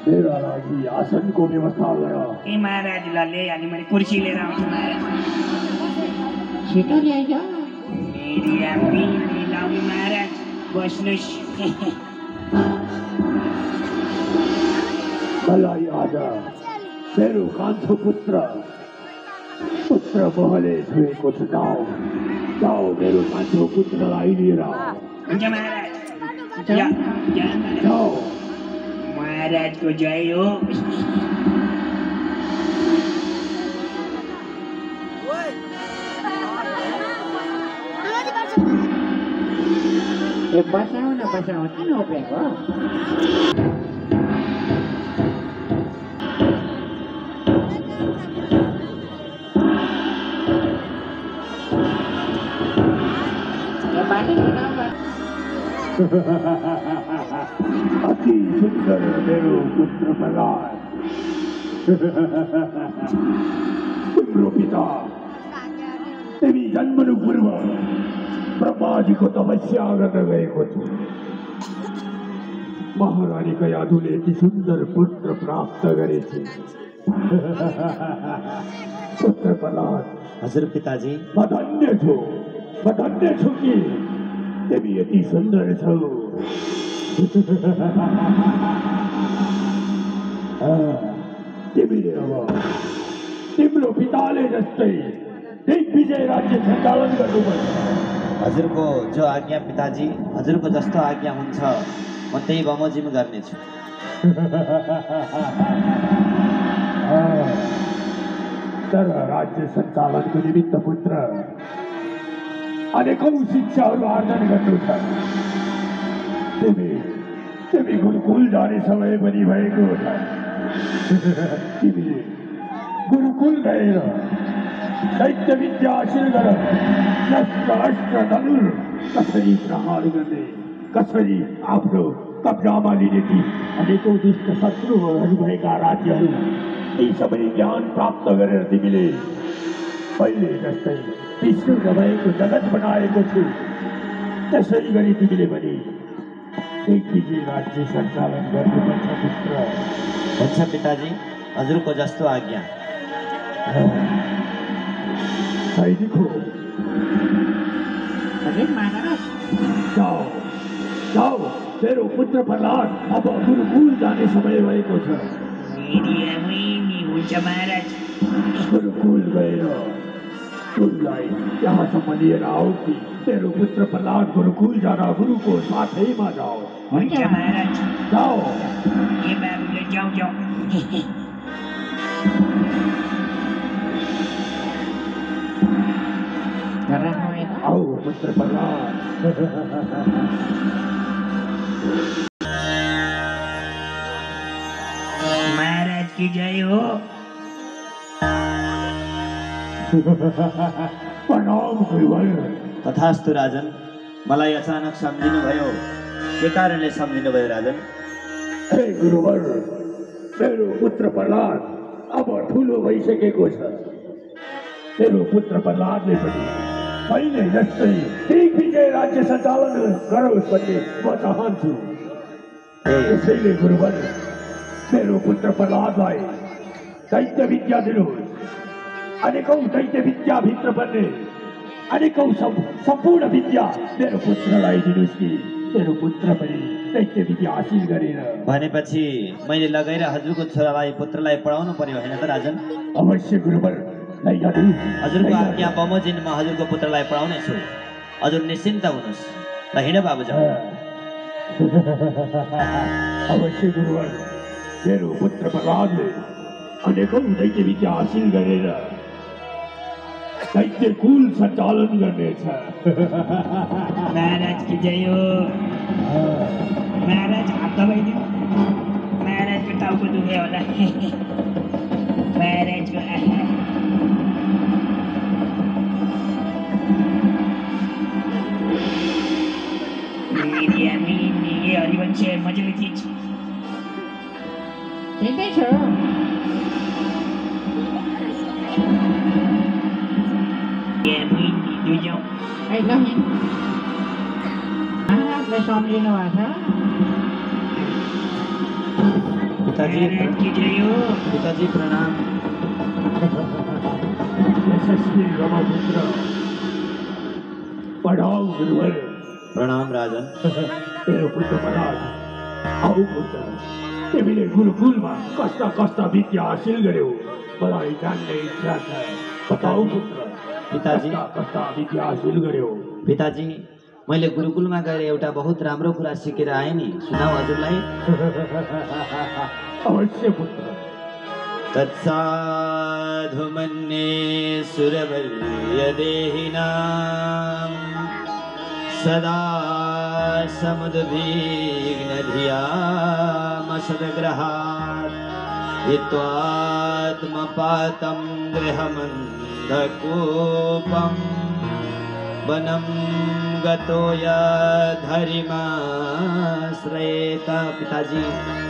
मेरा लागि आसनको व्यवस्था गर। ए महाराज ल ल्याइहालेँ मैले कुर्सी लिएर आउँछु महाराज। छिटो ल्याइज। मेरी आम्मी मिलाउनु महाराज बस्नुहोस्। मलाई आज मेरो कान्छो पुत्र महले छोएको छ। जाऊ मेरो कान्छो पुत्रलाई लिएर हुन्छ महाराज। जाऊ। महाराजको जय हो। बसाउन किन उभिएको? अति सुन्दर मेरो पुत्र प्रहलाद। तिम्रो पिता तिमी जन्मनु पूर्व ब्रह्माजीको तपस्या गर्न गएको थियो। महारानी कयाधुले यति सुन्दर पुत्र प्राप्त गरेछे। पुत्र प्रहलाद। हजुर पिताजी। म धन्य छु कि तिमी यति सुन्दर छौ। तिमीले अब तिम्रो पिताले जस्तै दिग्विजय राज्य सञ्चालन गर्नुपर्छ। हजुरको जो आज्ञा पिताजी, हजुरको जस्तो आज्ञा हुन्छ म त्यही बमोजिम गर्नेछु। तर राज्य सञ्चालनको निमित्त पुत्र अनेकौं शिक्षाहरू आर्जन गर्नु छ। तिमी गुरुकुल जाने समय पनि भएको छ। तिमीले गुरुकुल गएर दैत्य विद्या हासिल गर। शस्त्र अस्त्र धनुर कसरी प्रहार गर्ने, कसरी आफ्नो कब्जामा लिने ती अनेकौं दुष्ट शत्रुहरू भएका राज्यहरू यी सबै ज्ञान प्राप्त गरेर तिमीले पहिले जस्तै विष्णु नभएको जगत बनाएको छु। त्यसै गरी तिमीले पनि दिग्विजय राज्य सञ्चालन गर्नुपर्छ पुत्र। हुन्छ पिताजी, हजुरको जस्तो आज्ञा। सैनिक हो। जाऊ तेरो पुत्र प्रहलाद अब गुरुकुल जाने समय भएको छ। हुन्छ महाराज। गुरुकुल गएर उनलाई यहाँसम्म लिएर आऊ कि तेरो पुत्र प्रहलाद गुरुकुल जाँदा गुरुको साथैमा जाओ। हुन्छ महाराज। जाओ। ए बाबुले जाऊ। आओ पुत्र प्रहलाद। महाराज की जय हो। प्रणाम गुरुवर। तथास्तु राजन। मलाई अचानक सम्झिनुभयो, के कारणले सम्झिनुभयो राजन? हे गुरुवर, मेरो पुत्र प्रहलाद अब ठुलो भइसकेको छ। मेरो पुत्र प्रहलादले पनि पहिले जस्तै दिग्विजय राज्य सञ्चालन गरोस् भन्ने म चाहन्छु। त्यसैले गुरुवर मेरो पुत्र प्रहलादलाई दैत्य विद्या दिनुहोस्। अनेकौं दैत्य विद्याभित्र पर्ने अनेकौं सम्पूर्ण विद्या मेरो पुत्रलाई दिनुहोस् कि मेरो पुत्र पनि दैत्य विद्या हासिल गरेर। भनेपछि मैले लगाएर हजुरको छोरालाई पुत्रलाई पढाउनु पर्यो होइन त राजन? अवश्य गुरुवर। हजुरको आज्ञा बमोजिम म हजुरको पुत्रलाई पढाउने छु। हजुर निश्चिन्त हुनुहोस्। ल हिँड बाबु जाऊ। अवश्य गुरुवर। मेरो पुत्र प्रहलादले अनेकौं दैत्य विद्या हासिल गरेर दैत्य कुल सञ्चालन गर्नेछ। महाराज की जय हो। महाराज हात दबाइदिनु। महाराजको टाउको दुख्यो होला। महाराजको ये हरिवंश मजाले चिज ठिकै छ। महाराजले सम्झिनु भएको छ। पिताजी महाराज की जय हो। पिताजी प्रणाम। यशस्वी रमपुत्र पढ़ाओ गुरुवर। प्रणाम राजन। मेरो पुत्र प्रहलाद, आओ पुत्र, तिमीले गुरुकुलमा कस्ता कस्ता विद्या हासिल गर्यौ मलाई जान्ने इच्छा छ। बताऊ पुत्र, पिताजी। कस्ता कस्ता विद्या हासिल गर्यौ? पिताजी मैले गुरुकुलमा गएर एउटा बहुत राम्रो कुरा सिकेर आएँ नि, सुनाऊ हजुरलाई। अवश्य पुत्र। तत्साधु मन्ये सुरवल्य देहिनां सदा समुद्विग्न धियामसद्ग्रहात् हित्वात्मपातं गृहमन्धकूपं वनं गतो यधरिमाश्रयेत। पिताजी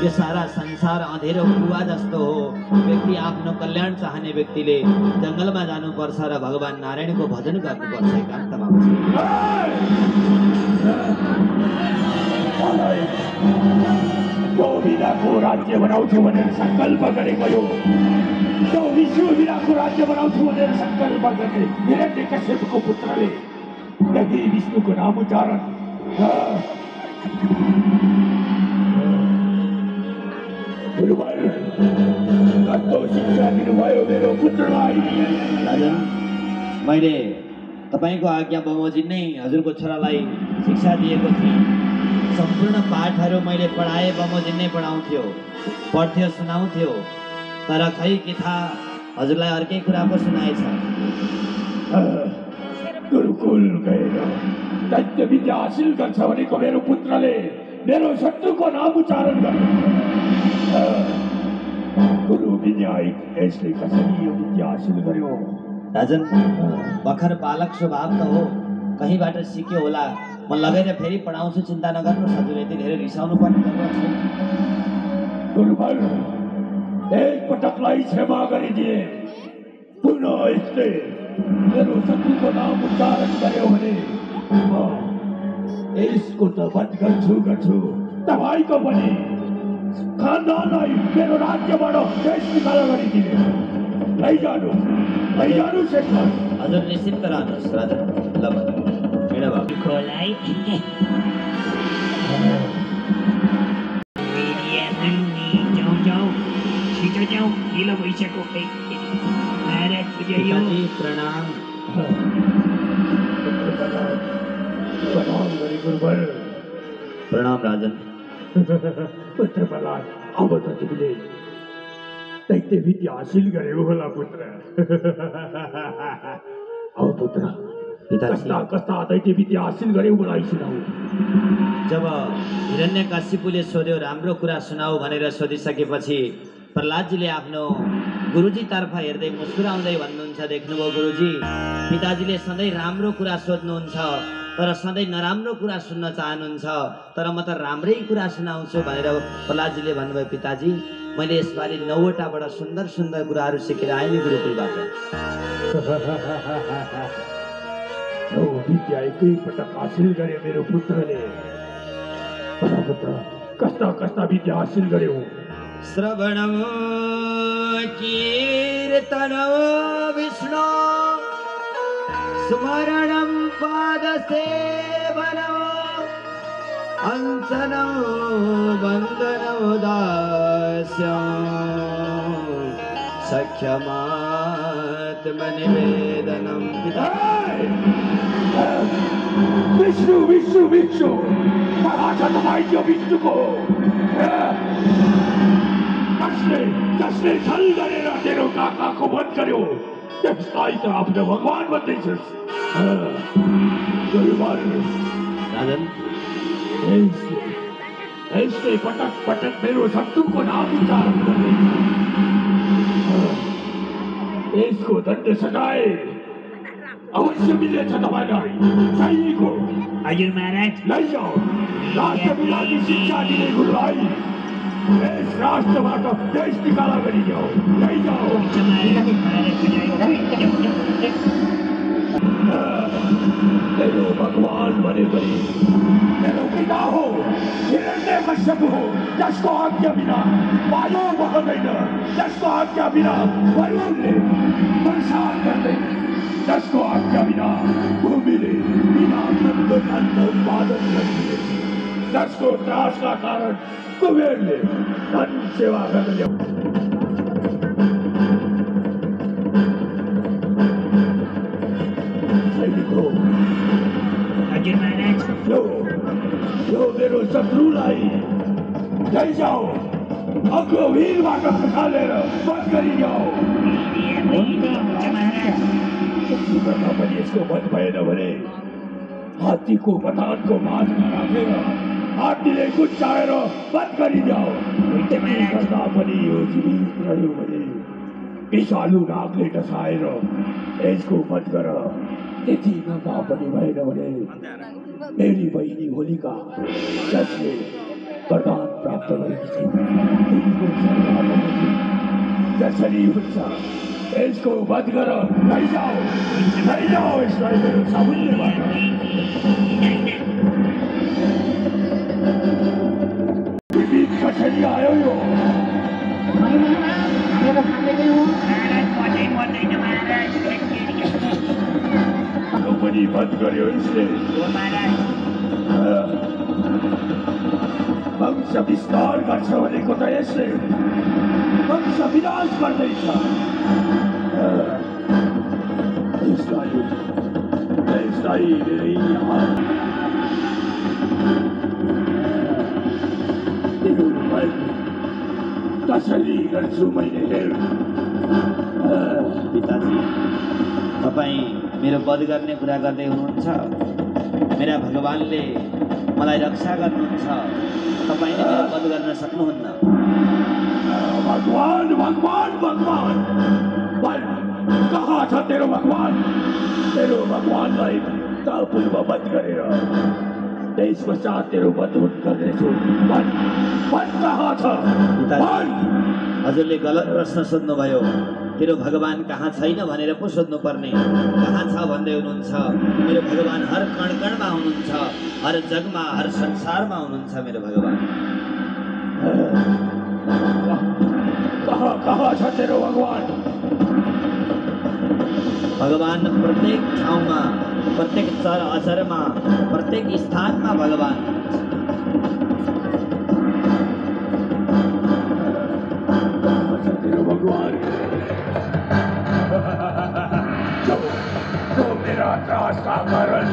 यो सारा संसार अँधेरो कुवा जस्तो हो। व्यक्ति आफ्नो कल्याण चाहने व्यक्तिले जङ्गलमा जानुपर्छ र भगवान नारायणको भजन गर्नुपर्छ एकान्तमा बसेर। जो विधाको राज्य बनाउँछु भनेर सङ्कल्प गरेको यो, जो विष्णु विधाको राज्य बनाउँछु भनेर सङ्कल्प गर्ने हिरण्यकश्यपको पुत्रले यदि विष्णुको नाम उच्चारण गुरुवर कस्तो शिक्षा दिनुभयो मेरो पुत्रलाई। राजन, मैले तपाईँको आज्ञा बमोजिम नै हजुरको छोरालाई शिक्षा दिएको थिएँ। सम्पूर्ण पाठहरू मैले पढाए बमोजिम नै पढाउँथ्यो, पढ्थ्यो, सुनाउँथ्यो। तर खै के थाहा हजुरलाई अर्कै कुरा पो सुनाएछ। गुरुकुल गएर दैत्य विद्या हासिल गर्छ भनेको मेरो पुत्रले मेरो शत्रुको नाम उच्चारण गर्नु। गुरु विद्यायक यसले कसरी यो विद्या हासिल गर्यो? राजन, भर्खर बालक स्वभाव त हो, कहीँबाट सिक्यो होला। म लगेर फेरि पढाउँछु, चिन्ता नगर्नुहोस् हजुर, यति धेरै रिसाउनु पर्ने जरुरत छैन। गुरुवर, एक पटकलाई क्षमा गरिदिए, पुनः यसले मेरो शत्रुको नाम उच्चारण गर्यो भने यसको त वध गर्छु तपाईँको पनि खानदानलाई मेरो राज्यबाट देश निकाला गरिदिने। लैजानु शेखर। हजुर निश्चिन्त रहनुहोस् राजन। ल हिँड बाबु। खोलाई जाऊ जाऊ, छिटो जाऊ, ढिलो भइसक्यो। महाराज की जय हो। पिताजी प्रणाम। प्रणाम गरी गुरुवर। प्रणाम राजन। पुत्र प्रहलाद, अब त तिमीले दैत्य विद्या हासिल गर्यौ होला पुत्र। औ पुत्र, पिताजी कस्ता दैत्य विद्या हासिल गर्यौ मलाई सुनाऊ। जब हिरण्यकशिपुले सोध्यो राम्रो कुरा सुनाऊ भनेर सोधिसकेपछि प्रहलादजीले आफ्नो गुरुजीतर्फ हेर्दै मुस्कुराउँदै भन्नुहुन्छ, देख्नुभयो गुरुजी, पिताजीले सधैँ राम्रो कुरा सोध्नुहुन्छ तर सधैँ नराम्रो कुरा सुन्न चाहनुहुन्छ, तर म त राम्रै कुरा सुनाउँछु भनेर प्रहलादजीले भन्नुभयो। पिताजी, मैले यसपालि 9वटाबाट सुन्दर सुन्दर कुराहरू सिकेर आएँ नि गुरुकुलबाट। विद्या एकैपटक हासिल गरे मेरो पुत्रले। पुत्र, कस्ता कस्ता विद्या हासिल गर्यौ? श्रवणं कीर्तनं विष्णु स्मरणं पादसेवनं अंसनं वन्दनं दास्यं सख्यमात्मनिवेदनं। विष्णु विष्णु विष्णु तपाईँ विष्णुको जसले छल गरेर तेरो काकाको वध गर्यो त्यसलाई त आफ्नो भगवान भन्दैछस्। राजन, यसले पटक पटक मेरो शत्रुको नाम उच्चारण गर्दैछ। यसको दण्ड सजाय अवश्य मिलेछ तपाईँलाई। चाहिएको हजुर महाराज। लैजाऊ, राष्ट्रको लागि शिक्षा दिने गुरुलाई यस राष्ट्रबाट देश निकाला गरिदेऊ। लैजाऊ। महाराज की जय हो। मेरो भगवान भने पनि मेरो पिता हो हिरण्यकश्यप हो जसको आज्ञा बिना वायु बहँदैन जसको आज्ञा बिना वरुणले वर्षा गर्दैन जसको आज्ञा बिना भूमिले बिना अन्न उत्पादन गर्दैन जसको त्रासका कारण कुबेरले धन सेवा गर्न ल्याउँछ हजुर महाराज यो मेरो शत्रुलाई लैजाऊ अग्रवीरबाट खसालेर वध गरिजाऊ सुगरमा पनि यसको वध भएन भने हात्तीको बटानको माझमा राखेर हात्तीले गुच्चाएर वध गरिजाऊ गर्दा पनि यो जीवित रह्यो भने विषालु नागले डसाएर यसको वध गर त्यति नभए पनि भएन भने मेरी बहिनी होलिका जसले वरदान प्राप्त गरेकी थिइन् तिनीको शरीरमा जसरी हुन्छ यसको वध गर लैजाऊ यसलाई मेरो सामुन्यबाट कसरी आयो यो पनि वध गर्यो यसले वंश विस्तार गर्छ भनेको त यसले वंश विनाश गर्दैछ यसलाई धेरै यहाँ कसरी गर्छु मैले हेर पिताजी तपाईँ मेरो वध गर्ने कुरा गर्दै हुनुहुन्छ मेरा भगवानले मलाई रक्षा गर्नुहुन्छ तपाईँले मेरो वध गर्न सक्नुहुन्न भगवान भगवान भगवान कहाँ छ तेरो भगवान भगवानलाई पूर्व वध गरेर त्यस पश्चात तेरो वध गर्नेछु कहाँ छ हजुरले गलत प्रश्न सोध्नुभयो तेरो भगवान कहाँ छैन भनेर पो सोध्नु पर्ने कहाँ छ भन्दै हुनुहुन्छ मेरो भगवान हर कण कणमा हुनुहुन्छ हर जगमा हर संसारमा हुनुहुन्छ मेरो भगवान कहाँ छ तेरो भगवान भगवान प्रत्येक ठाउँमा प्रत्येक चर अचरमा प्रत्येक स्थानमा भगवान भगवान जो मेरा त्रास का कारण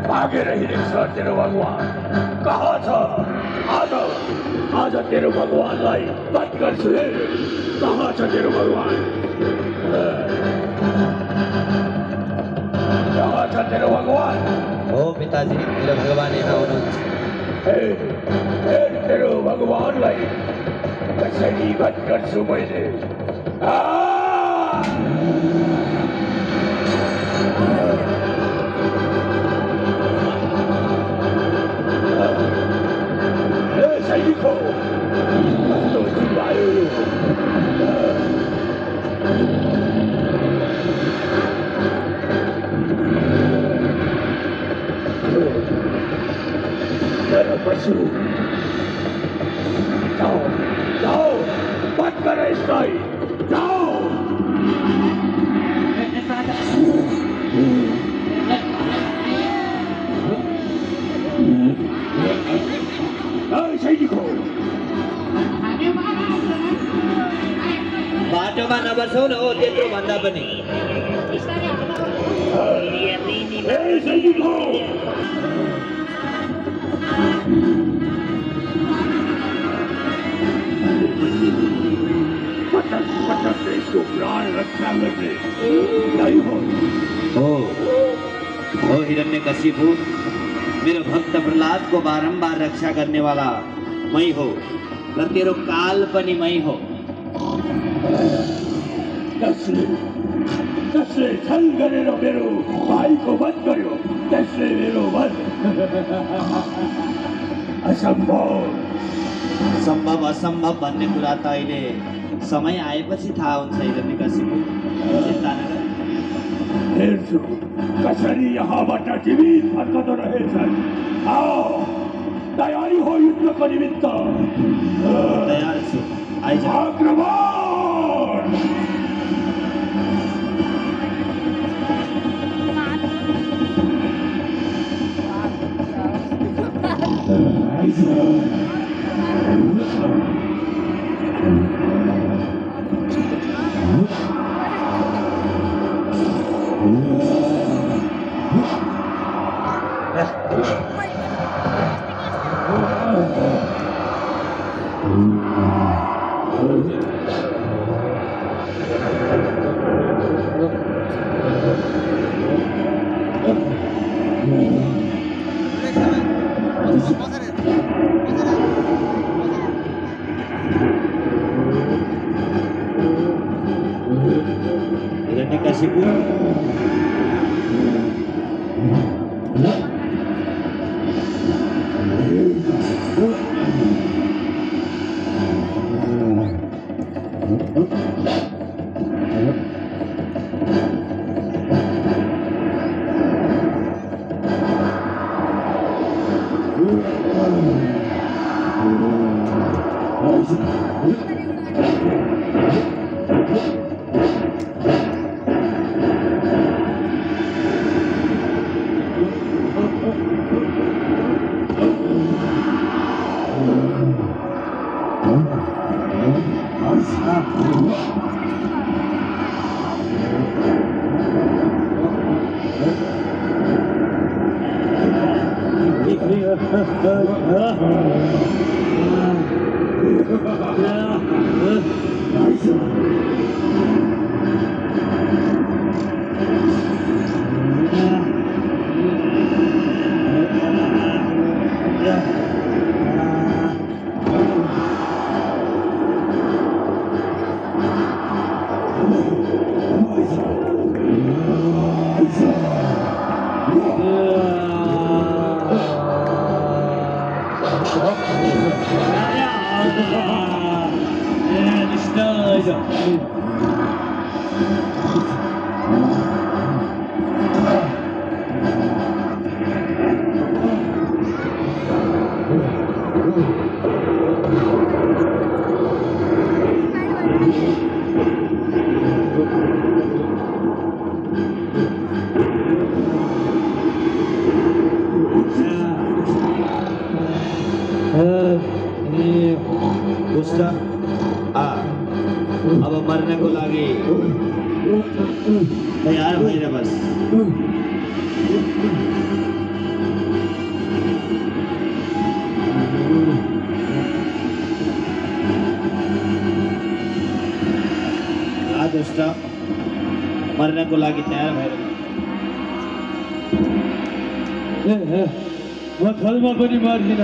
भागेर हिँडेको छ तेरो भगवान कहाँ छ आज तेरो भगवानलाई वध गर्छु कहाँ छ तेरो भगवान कहाँ छ तेरो भगवान हो पिताजी मेरो भगवान यहाँ हुनुहुन्छ तेरो भगवानलाई कसरी वध गर्छु मैले सैनिक हो कस्तो चिल्लायो पशु जाओ वध कर इसलाई जाओ सैनिक हो बाटोमा नबसौ न हो त्यत्रो भन्दा पनि सैनिक हो पटक देशको प्राण रक्षा गर्ने हो हिरण्यकशिपु मेरो भक्त प्रहलादको बारम्बार रक्षा गर्ने वाला मै हो र तेरो काल पनि मै हो जसले छल गरेर मेरो भाइको वध गर्यो त्यसले मेरो वध सम्भव असम्भव भन्ने कुरा त अहिले समय आएपछि थाहा हुन्छ हिरण्यकशिपु चिन्ता नगर हेर्छु कसरी यहाँबाट जीवित फर्कँदो रहेछन्। आओ, तयारी हो युद्धको निमित्त। तयार छु, आइज। आक्रमण! हिरण्यकशिपु दुष्ट अब मर्नको लागि तयार भएर बस। दुष्ट मर्नको लागि तयार भएर म थलमा पनि मर्दिन,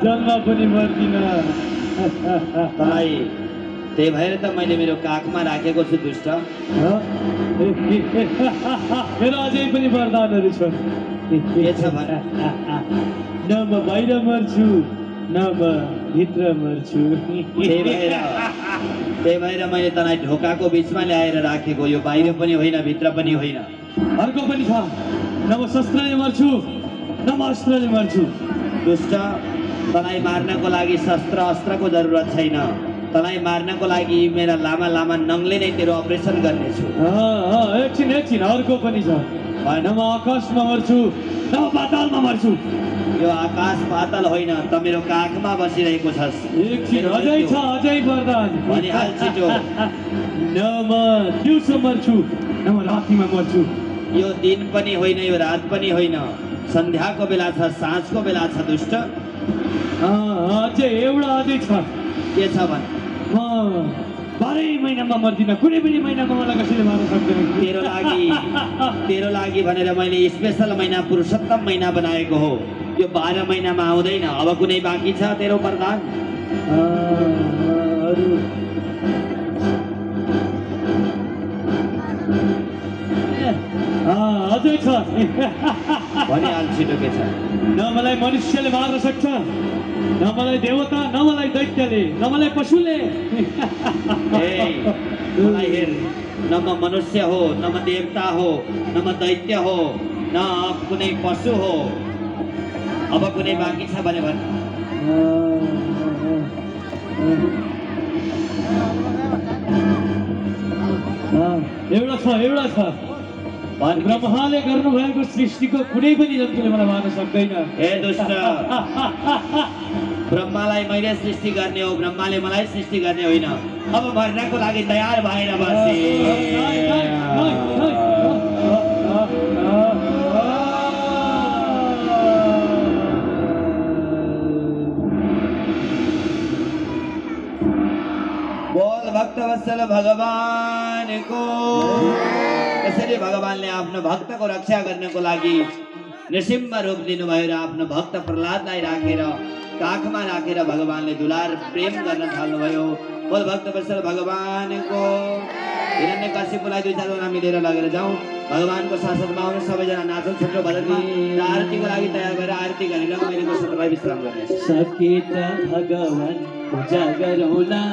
जलमा पनि मर्दिन। तँलाई त्यही भएर त मैले मेरो काखमा राखेको छु दुष्ट। मेरो अझै पनि वरदानहरू छन्। के छ भन? न म बाहिर मर्छु, न म भित्र मर्छु। त्यही भएर मैले तँलाई ढोकाको बिचमा ल्याएर राखेको। यो बाहिर पनि होइन, भित्र पनि होइन। अर्को पनि छ, न म शस्त्रले मर्छु, न म अस्त्रले मर्छु। दुष्ट, तँलाई मार्नको लागि शस्त्र अस्त्रको जरुरत छैन। तँलाई मार्नको लागि मेरा लामा लामा नङले नै तेरो अपरेसन गर्नेछु। एकछिन एकछिन, अर्को पनि छ। न म आकाशमा मर्छु, न म पातालमा मर्छु। यो आकाश पाताल होइन, त मेरो काखमा बसिरहेको छस्। एकछिन, अझै छ, अझै वरदान। भनिहाल छिटो। न म दिउँसो मर्छु, न म रातिमा मर्छु। यो दिन पनि होइन, यो रात पनि होइन, सन्ध्याको बेला छ, साँझको बेला छ दुष्ट। अझै एउटा अझै छ। के छ भन? म 12 महिनामा मर्दिन, कुनै पनि महिनामा मलाई कसैले मार्न सक्दैन। तेरो लागि भनेर मैले स्पेसल महिना पुरुषोत्तम महिना बनाएको हो। यो 12 महिनामा आउँदैन। अब कुनै बाँकी छ तेरो वरदान? अझै छ। भनिहाल छिटो, के छ? न मलाई मनुष्यले मार्न सक्छ, न मलाई देवता, न मलाई दैत्यले, न मलाई पशुले। मलाई हेर, न म मनुष्य हो, न म देवता हो, न म दैत्य हो, न कुनै पशु हो। अब कुनै बाँकी छ भने भन्। एउटा छ ब्रह्माले गर्नुभएको सृष्टिको कुनै पनि जन्तुले मलाई मार्न सक्दैन। हे दुष्ट, ब्रह्मालाई मैले सृष्टि गर्ने हो, ब्रह्माले मलाई सृष्टि गर्ने होइन। अब मर्नको लागि तयार भएर बसे। बोल भक्तवत्सल भगवानको। त्यसरी भगवानले आफ्नो भक्तको रक्षा गर्नको लागि नृसिंह रूप लिनुभयो र आफ्नो भक्त प्रहलादलाई राखेर काखमा राखेर भगवानले दुलार प्रेम गर्न थाल्नुभयो। बोल भक्तवत्सल भगवानको। हिरण्यकशिपुलाई 2-4 मिलेर लगेर जाउँ। भगवानको शासनमा आउनु, सबैजना नाचौँ, छोटो भजनमा र आरतीको लागि तयार भएर आरती गरेर मैले मसललाई विश्राम गर्ने। सकेत भगवान पूजा गरौला,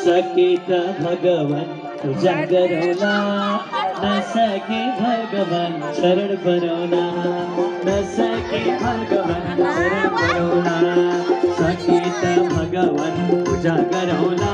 सकेत भगवान पूजा गरौला, नसके भगवान शरण परौला, नसके भगवान शरण परौला, सकेत भगवान पूजा गरौला,